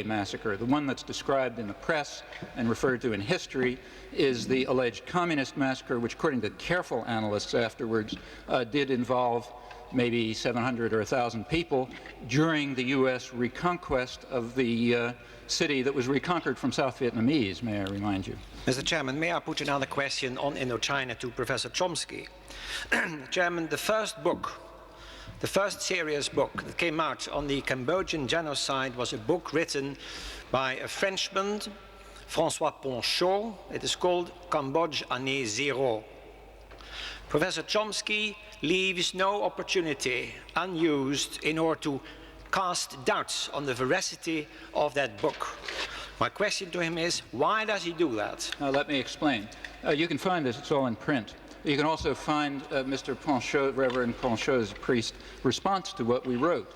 massacre. The one that's described in the press and referred to in history is the alleged communist massacre, which, according to careful analysts afterwards, did involve maybe 700 or 1,000 people during the U.S. reconquest of the city that was reconquered from South Vietnamese, may I remind you. Mr. Chairman, may I put another question on Indochina to Professor Chomsky? Chairman, the first serious book that came out on the Cambodian genocide was a book written by a Frenchman, François Ponchot. It is called Cambodge Année Zéro. Professor Chomsky leaves no opportunity unused in order to cast doubts on the veracity of that book. My question to him is, why does he do that? Let me explain. You can find this, it's all in print. You can also find Mr. Ponchot, Reverend Ponchot's priest, response to what we wrote.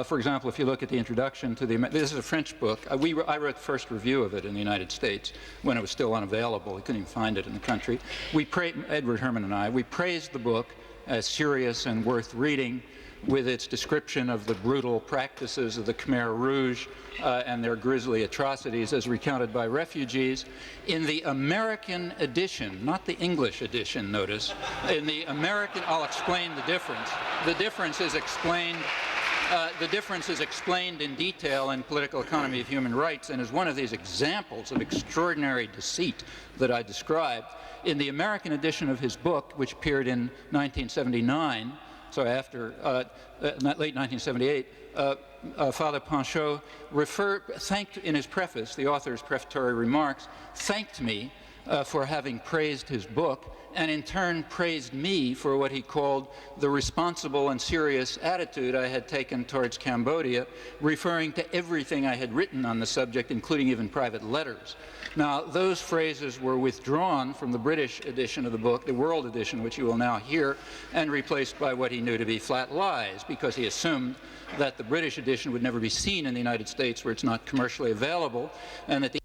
For example, if you look at the introduction to this is a French book. I wrote the first review of it in the United States when it was still unavailable. We couldn't even find it in the country. Edward Herman and I, we praised the book as serious and worth reading, with its description of the brutal practices of the Khmer Rouge and their grisly atrocities as recounted by refugees. In the American edition, not the English edition, notice, in the American, I'll explain the difference. The difference is explained in detail in Political Economy of Human Rights, and is one of these examples of extraordinary deceit that I described. In the American edition of his book, which appeared in 1979, so after late 1978, Father Ponchot thanked in his preface, the author's prefatory remarks, thanked me for having praised his book, and in turn praised me for what he called the responsible and serious attitude I had taken towards Cambodia, referring to everything I had written on the subject, including even private letters. Now, those phrases were withdrawn from the British edition of the book, the World edition, which you will now hear, and replaced by what he knew to be flat lies, because he assumed that the British edition would never be seen in the United States, where it's not commercially available, and that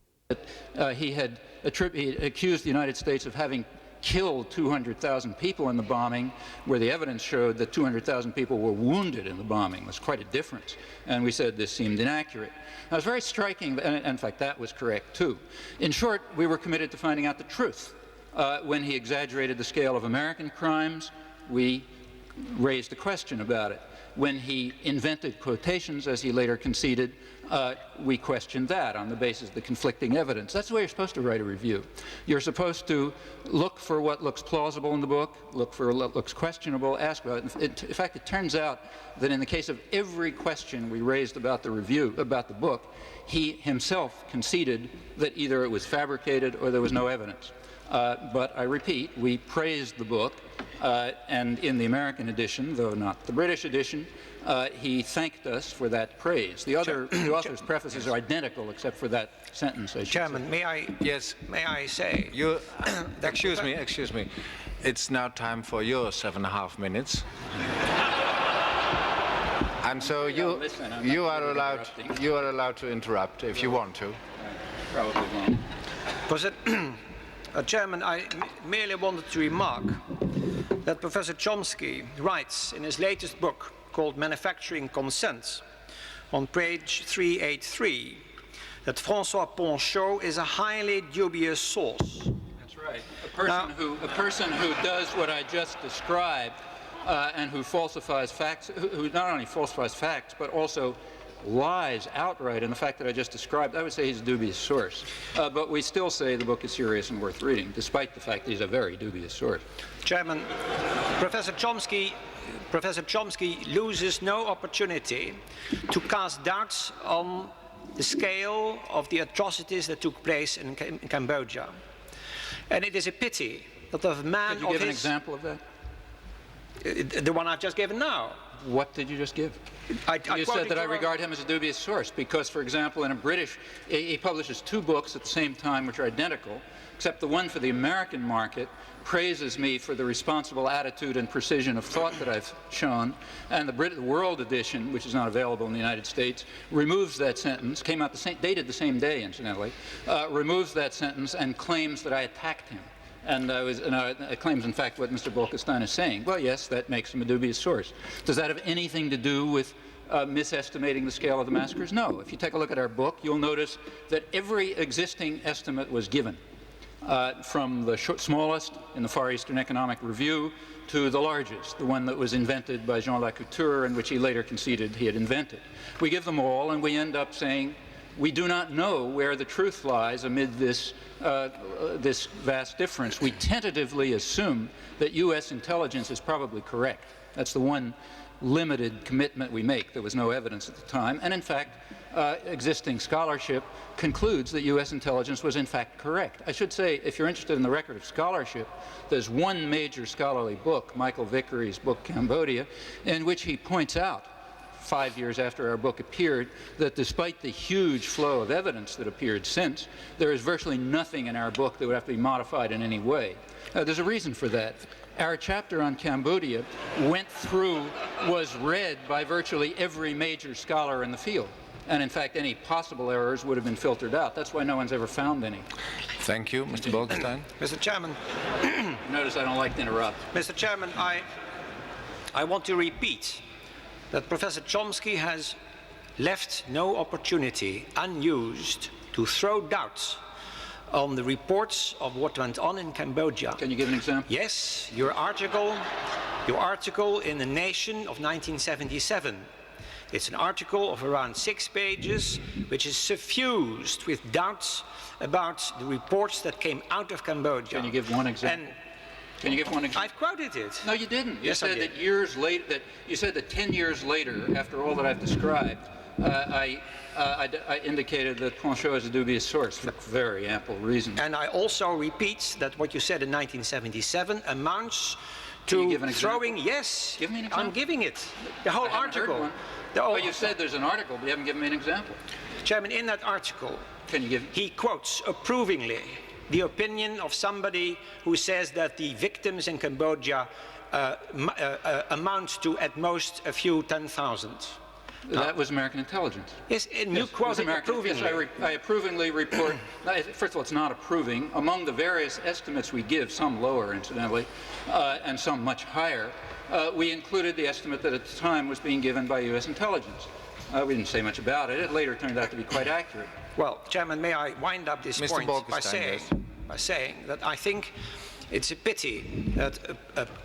he had accused the United States of having killed 200,000 people in the bombing, where the evidence showed that 200,000 people were wounded in the bombing. It was quite a difference. And we said this seemed inaccurate. Now, it was very striking, and in fact, that was correct too. In short, we were committed to finding out the truth. When he exaggerated the scale of American crimes, we raised a question about it. When he invented quotations, as he later conceded, we questioned that on the basis of the conflicting evidence. That's the way you're supposed to write a review. You're supposed to look for what looks plausible in the book, look for what looks questionable, ask about it. In fact, it turns out that in the case of every question we raised about the review, about the book, he himself conceded that either it was fabricated or there was no evidence. But I repeat, we praised the book, and in the American edition, though not the British edition, he thanked us for that praise. The author's prefaces are identical except for that sentence. Chairman, may I? Yes. May I say? You, excuse me. It's now time for your 7.5 minutes. And so you are allowed to interrupt if you want to. Probably won't. Was it? Chairman, I merely wanted to remark that Professor Chomsky writes in his latest book called Manufacturing Consent on page 383 that François Ponchot is a highly dubious source. That's right. A person who does what I just described and who falsifies facts, who not only falsifies facts but also lies outright in the fact that I just described, I would say he's a dubious source. But we still say the book is serious and worth reading, despite the fact that he's a very dubious source. Chairman, Professor Chomsky loses no opportunity to cast doubts on the scale of the atrocities that took place in Cambodia. And it is a pity that a man of his... Could you give an example of that? The one I've just given now. What did you just give? You said that I regard him as a dubious source because, for example, in a British, he publishes 2 books at the same time which are identical, except the one for the American market praises me for the responsible attitude and precision of thought that I've shown, and the World edition, which is not available in the United States, removes that sentence, came out dated the same day, incidentally, removes that sentence and claims that I attacked him. And claims, in fact, what Mr. Bolkestein is saying. Well, yes, that makes him a dubious source. Does that have anything to do with misestimating the scale of the massacres? No. If you take a look at our book, you'll notice that every existing estimate was given, from the smallest in the Far Eastern Economic Review to the largest, the one that was invented by Jean Lacouture and which he later conceded he had invented. We give them all, and we end up saying, we do not know where the truth lies amid this, this vast difference. We tentatively assume that U.S. intelligence is probably correct. That's the one limited commitment we make. There was no evidence at the time. And in fact, existing scholarship concludes that U.S. intelligence was in fact correct. I should say, if you're interested in the record of scholarship, there's one major scholarly book, Michael Vickery's book, Cambodia, in which he points out, 5 years after our book appeared, that despite the huge flow of evidence that appeared since, there is virtually nothing in our book that would have to be modified in any way. There's a reason for that. Our chapter on Cambodia was read by virtually every major scholar in the field. And in fact, any possible errors would have been filtered out. That's why no one's ever found any. Thank you, Mr. Bolkestein. Mr. Chairman. Notice I don't like to interrupt. Mr. Chairman, I want to repeat that Professor Chomsky has left no opportunity unused to throw doubts on the reports of what went on in Cambodia. Can you give an example? Yes, your article in The Nation of 1977. It's an article of around 6 pages, which is suffused with doubts about the reports that came out of Cambodia. Can you give one example? Can you give one example? I've quoted it. No, you didn't. You Yes, said I did. that years later. You said that 10 years later, after all that I've described, I indicated that Panchaud is a dubious source for very ample reason. And I also repeat that what you said in 1977 amounts to throwing. Yes, give me an example. I'm giving it. The whole article. Well, you said there's an article, but you haven't given me an example. Chairman, in that article, he quotes approvingly the opinion of somebody who says that the victims in Cambodia amount to at most a few 10,000. That was American intelligence. Yes, and you quote it approvingly. Yes, I approvingly report. First of all, it's not approving. Among the various estimates we give, some lower, incidentally, and some much higher, we included the estimate that at the time was being given by U.S. intelligence. We didn't say much about it. It later turned out to be quite accurate. Well, Chairman, may I wind up this Mr. point Bolkestein, by saying that I think it's a pity that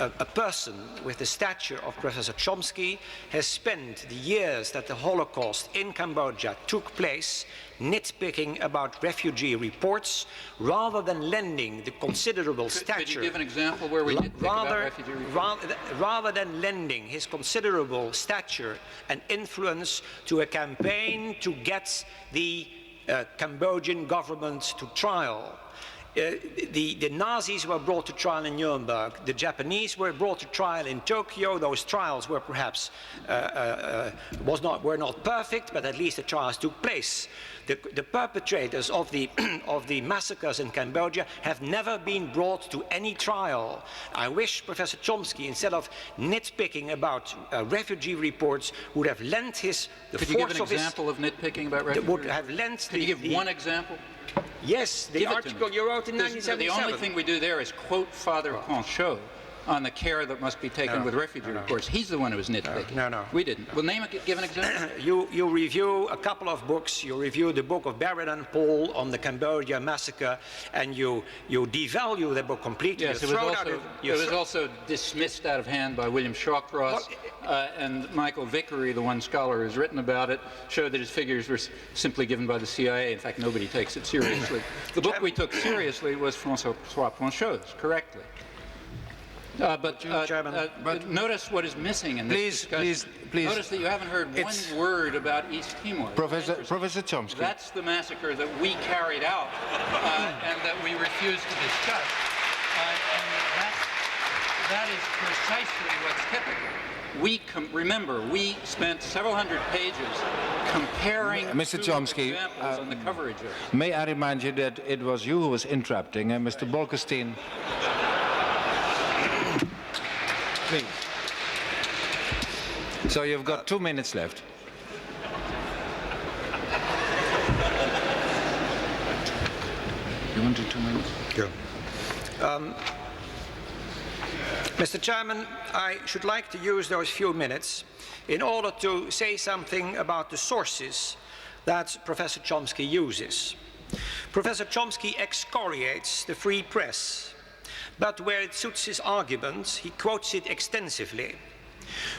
a person with the stature of Professor Chomsky has spent the years that the Holocaust in Cambodia took place nitpicking about refugee reports rather than lending the considerable stature. Could you give an example where we nitpick about refugee reports? Rather than lending his considerable stature and influence to a campaign to get the Cambodian government to trial. The Nazis were brought to trial in Nuremberg. The Japanese were brought to trial in Tokyo. Those trials were perhaps were not perfect, but at least the trials took place. The perpetrators of the massacres in Cambodia have never been brought to any trial. I wish Professor Chomsky, instead of nitpicking about refugee reports, would have lent the force of his... Could you give an example of nitpicking about refugee reports? Would have lent Can you give one example? Yes, the article you wrote in 1977. The only thing we do there is quote Father Panchaud on the care that must be taken with refugee reports. He's the one who was nitpicking. No. We didn't. Well, give an example. You review a couple of books. You review the book of Barrett and Paul on the Cambodia massacre, and you devalue the book completely. Yes, it was also dismissed out of hand by William Shawcross, and Michael Vickery, the one scholar who's written about it, showed that his figures were simply given by the CIA. In fact, nobody takes it seriously. The book we took seriously was François Panchaud's, correctly. But notice what is missing in this discussion. Please. Notice that you haven't heard one word about East Timor. Professor Chomsky. That's the massacre that we carried out and that we refused to discuss. And that is precisely what's typical. Remember, we spent several hundred pages comparing Mr. Chomsky, examples on the coverage of it. May I remind you that it was you who was interrupting, and Mr. Bolkestein. Please. So you've got 2 minutes left. You wanted 2 minutes? Yeah. Mr. Chairman, I should like to use those few minutes in order to say something about the sources that Professor Chomsky uses. Professor Chomsky excoriates the free press, but where it suits his arguments, he quotes it extensively.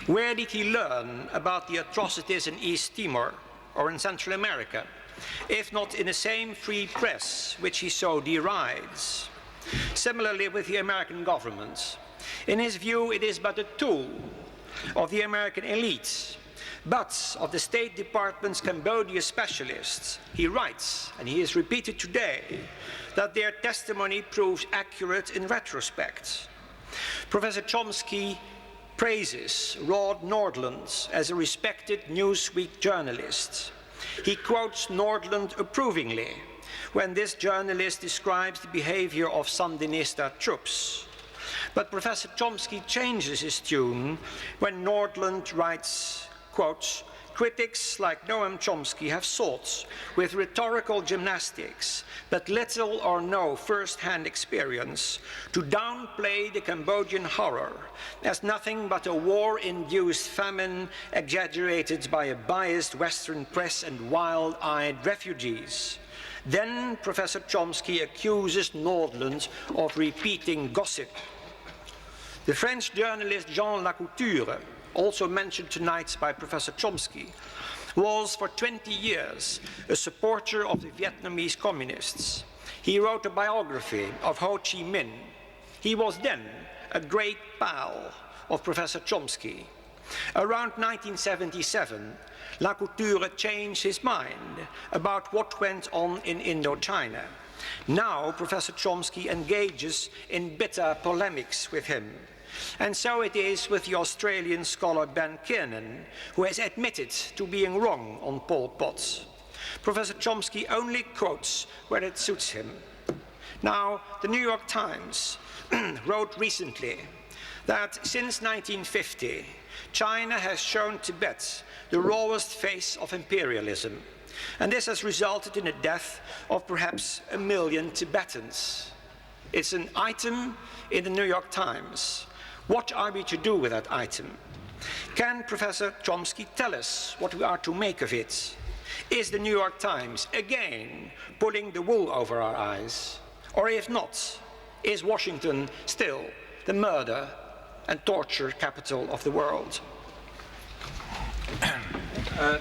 Where did he learn about the atrocities in East Timor or in Central America, if not in the same free press which he so derides? Similarly with the American government. In his view, it is but a tool of the American elite, but of the State Department's Cambodia specialists. He writes, and he is repeated today, that their testimony proves accurate in retrospect. Professor Chomsky praises Rod Nordland as a respected Newsweek journalist. He quotes Nordland approvingly when this journalist describes the behavior of Sandinista troops. But Professor Chomsky changes his tune when Nordland writes, quote, "Critics like Noam Chomsky have sought, with rhetorical gymnastics, but little or no first-hand experience, to downplay the Cambodian horror as nothing but a war-induced famine exaggerated by a biased Western press and wild-eyed refugees." Then Professor Chomsky accuses Nordland of repeating gossip. The French journalist Jean Lacouture, also mentioned tonight by Professor Chomsky, was for 20 years a supporter of the Vietnamese communists. He wrote a biography of Ho Chi Minh. He was then a great pal of Professor Chomsky. Around 1977, Lacouture changed his mind about what went on in Indochina. Now Professor Chomsky engages in bitter polemics with him. And so it is with the Australian scholar Ben Kiernan, who has admitted to being wrong on Pol Pot. Professor Chomsky only quotes where it suits him. Now, the New York Times wrote recently that since 1950, China has shown Tibet the rawest face of imperialism. And this has resulted in the death of perhaps 1 million Tibetans. It's an item in the New York Times. What are we to do with that item? Can Professor Chomsky tell us what we are to make of it? Is the New York Times again pulling the wool over our eyes? Or if not, is Washington still the murder and torture capital of the world?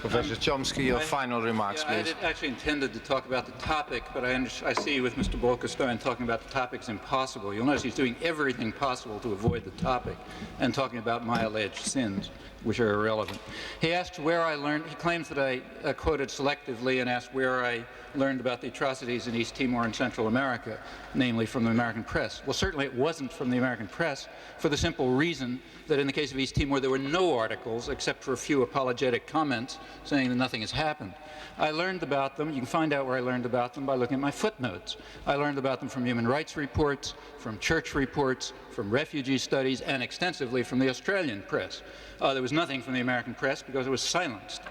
Professor Chomsky, your final remarks, please. I actually intended to talk about the topic, but I see with Mr. Bolkestein talking about the topic's impossible. You'll notice he's doing everything possible to avoid the topic and talking about my alleged sins, which are irrelevant. He asked where I learned, he claims that I quoted selectively and asked where I learned about the atrocities in East Timor and Central America, namely from the American press. Well, certainly it wasn't from the American press for the simple reason that in the case of East Timor there were no articles except for a few apologetic comments saying that nothing has happened. I learned about them, you can find out where I learned about them by looking at my footnotes. I learned about them from human rights reports, from church reports, from refugee studies, and extensively from the Australian press. There was nothing from the American press because it was silenced.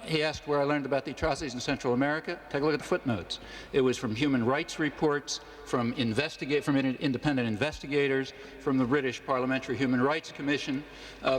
He asked where I learned about the atrocities in Central America. Take a look at the footnotes. It was from human rights reports, from independent investigators, from the British Parliamentary Human Rights Commission,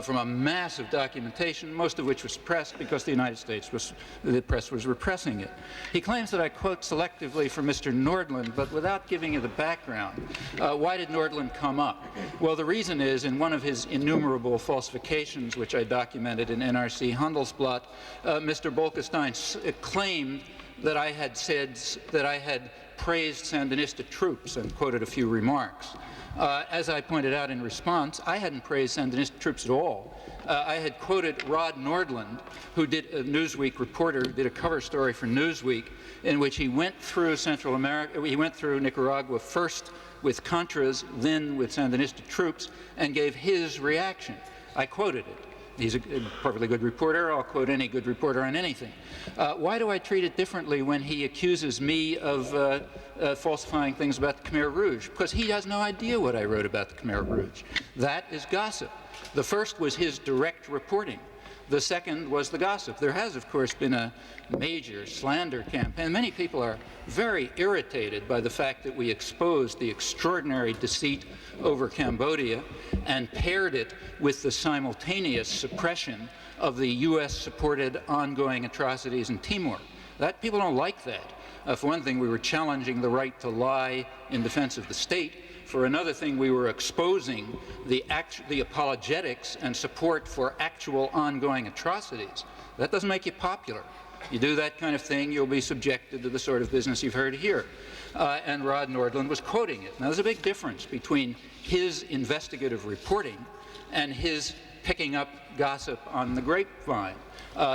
from a massive documentation, most of which was suppressed because the United States the press was repressing it. He claims that I quote selectively from Mr. Nordland, but without giving you the background. Why did Nordland come up? Well, the reason is in one of his innumerable falsifications, which I documented in NRC Handelsblatt, Mr. Bolkestein claimed that I had said that I had praised Sandinista troops and quoted a few remarks. As I pointed out in response, I hadn't praised Sandinista troops at all. I had quoted Rod Nordland, who did a Newsweek reporter, did a cover story for Newsweek, in which he went through Central America, he went through Nicaragua first with Contras, then with Sandinista troops, and gave his reaction. I quoted it. He's a perfectly good reporter. I'll quote any good reporter on anything. Why do I treat it differently when he accuses me of falsifying things about the Khmer Rouge? Because he has no idea what I wrote about the Khmer Rouge. That is gossip. The first was his direct reporting. The second was the gossip. There has, of course, been a major slander campaign. Many people are very irritated by the fact that we exposed the extraordinary deceit over Cambodia and paired it with the simultaneous suppression of the US-supported ongoing atrocities in Timor. People don't like that. For one thing, we were challenging the right to lie in defense of the state. For another thing, we were exposing the apologetics and support for actual ongoing atrocities. That doesn't make you popular. You do that kind of thing, you'll be subjected to the sort of business you've heard here. And Rod Nordland was quoting it. Now, there's a big difference between his investigative reporting and his picking up gossip on the grapevine.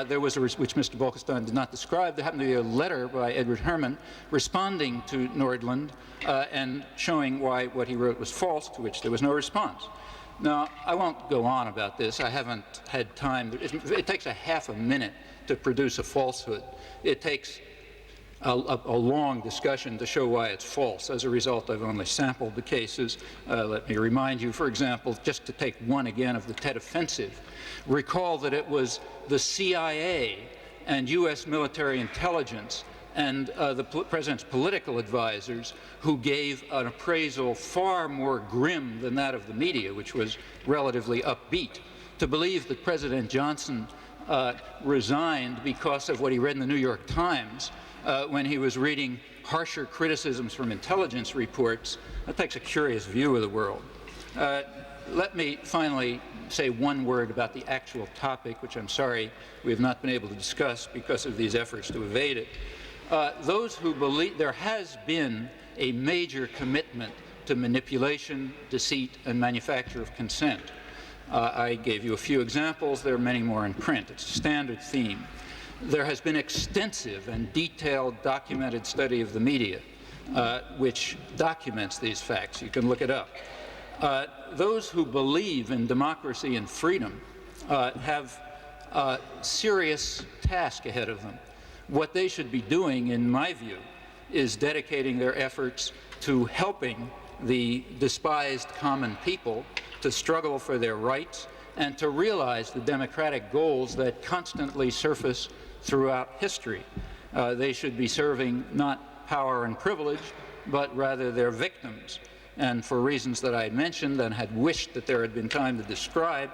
There was which Mr. Bolkestein did not describe. There happened to be a letter by Edward Herman responding to Nordland and showing why what he wrote was false, to which there was no response. Now, I won't go on about this. I haven't had time. It takes a half a minute to produce a falsehood. It takes a long discussion to show why it's false. As a result, I've only sampled the cases. Let me remind you, for example, just to take one again of the Tet Offensive, recall that it was the CIA and US military intelligence and the president's political advisors who gave an appraisal far more grim than that of the media, which was relatively upbeat. To believe that President Johnson resigned because of what he read in the New York Times when he was reading harsher criticisms from intelligence reports, that takes a curious view of the world. Let me finally say one word about the actual topic, which I'm sorry we have not been able to discuss because of these efforts to evade it. Those who believe there has been a major commitment to manipulation, deceit, and manufacture of consent. I gave you a few examples. There are many more in print. It's a standard theme. There has been extensive and detailed documented study of the media, which documents these facts. You can look it up. Those who believe in democracy and freedom have a serious task ahead of them. What they should be doing, in my view, is dedicating their efforts to helping the despised common people to struggle for their rights and to realize the democratic goals that constantly surface throughout history. They should be serving not power and privilege, but rather their victims. And for reasons that I had mentioned and had wished that there had been time to describe,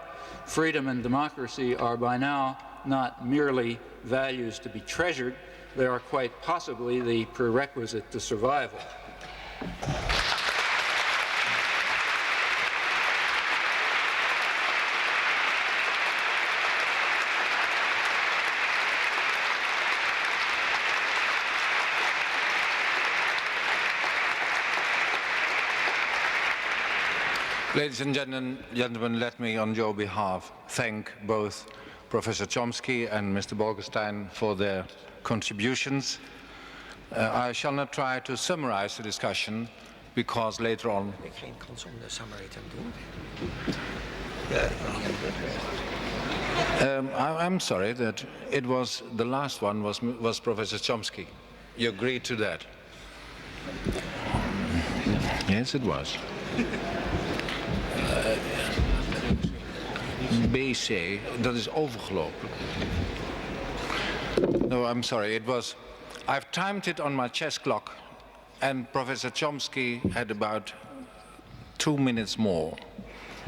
freedom and democracy are by now not merely values to be treasured, they are quite possibly the prerequisite to survival. Ladies and gentlemen, let me on your behalf thank both Professor Chomsky and Mr. Bolkestein for their contributions. I shall not try to summarize the discussion because later on... I'm sorry that it was, the last one was Professor Chomsky. You agreed to that? Yes, it was. BC, dat is overgelopen. No, I'm sorry, it was, I've timed it on my chess clock and Professor Chomsky had about 2 minutes more,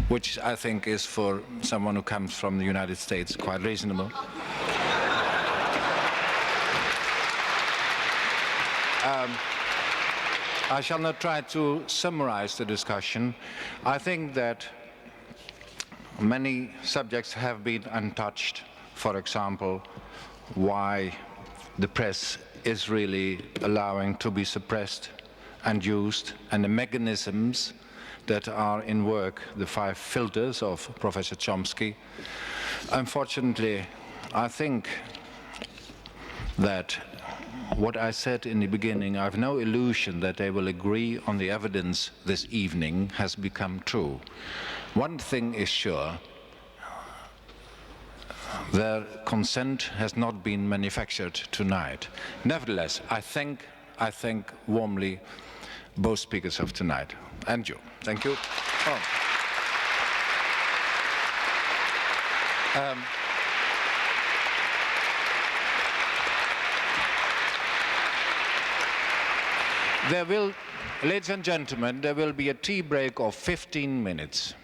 which I think is for someone who comes from the United States quite reasonable. I shall not try to summarize the discussion. I think that many subjects have been untouched. For example, why the press is really allowing to be suppressed and used, and the mechanisms that are in work, the 5 filters of Professor Chomsky. Unfortunately, I think that what I said in the beginning, I have no illusion that they will agree on the evidence this evening has become true. One thing is sure, their consent has not been manufactured tonight. Nevertheless, I thank warmly both speakers of tonight, and you. Thank you. There will, ladies and gentlemen, there will be a tea break of 15 minutes.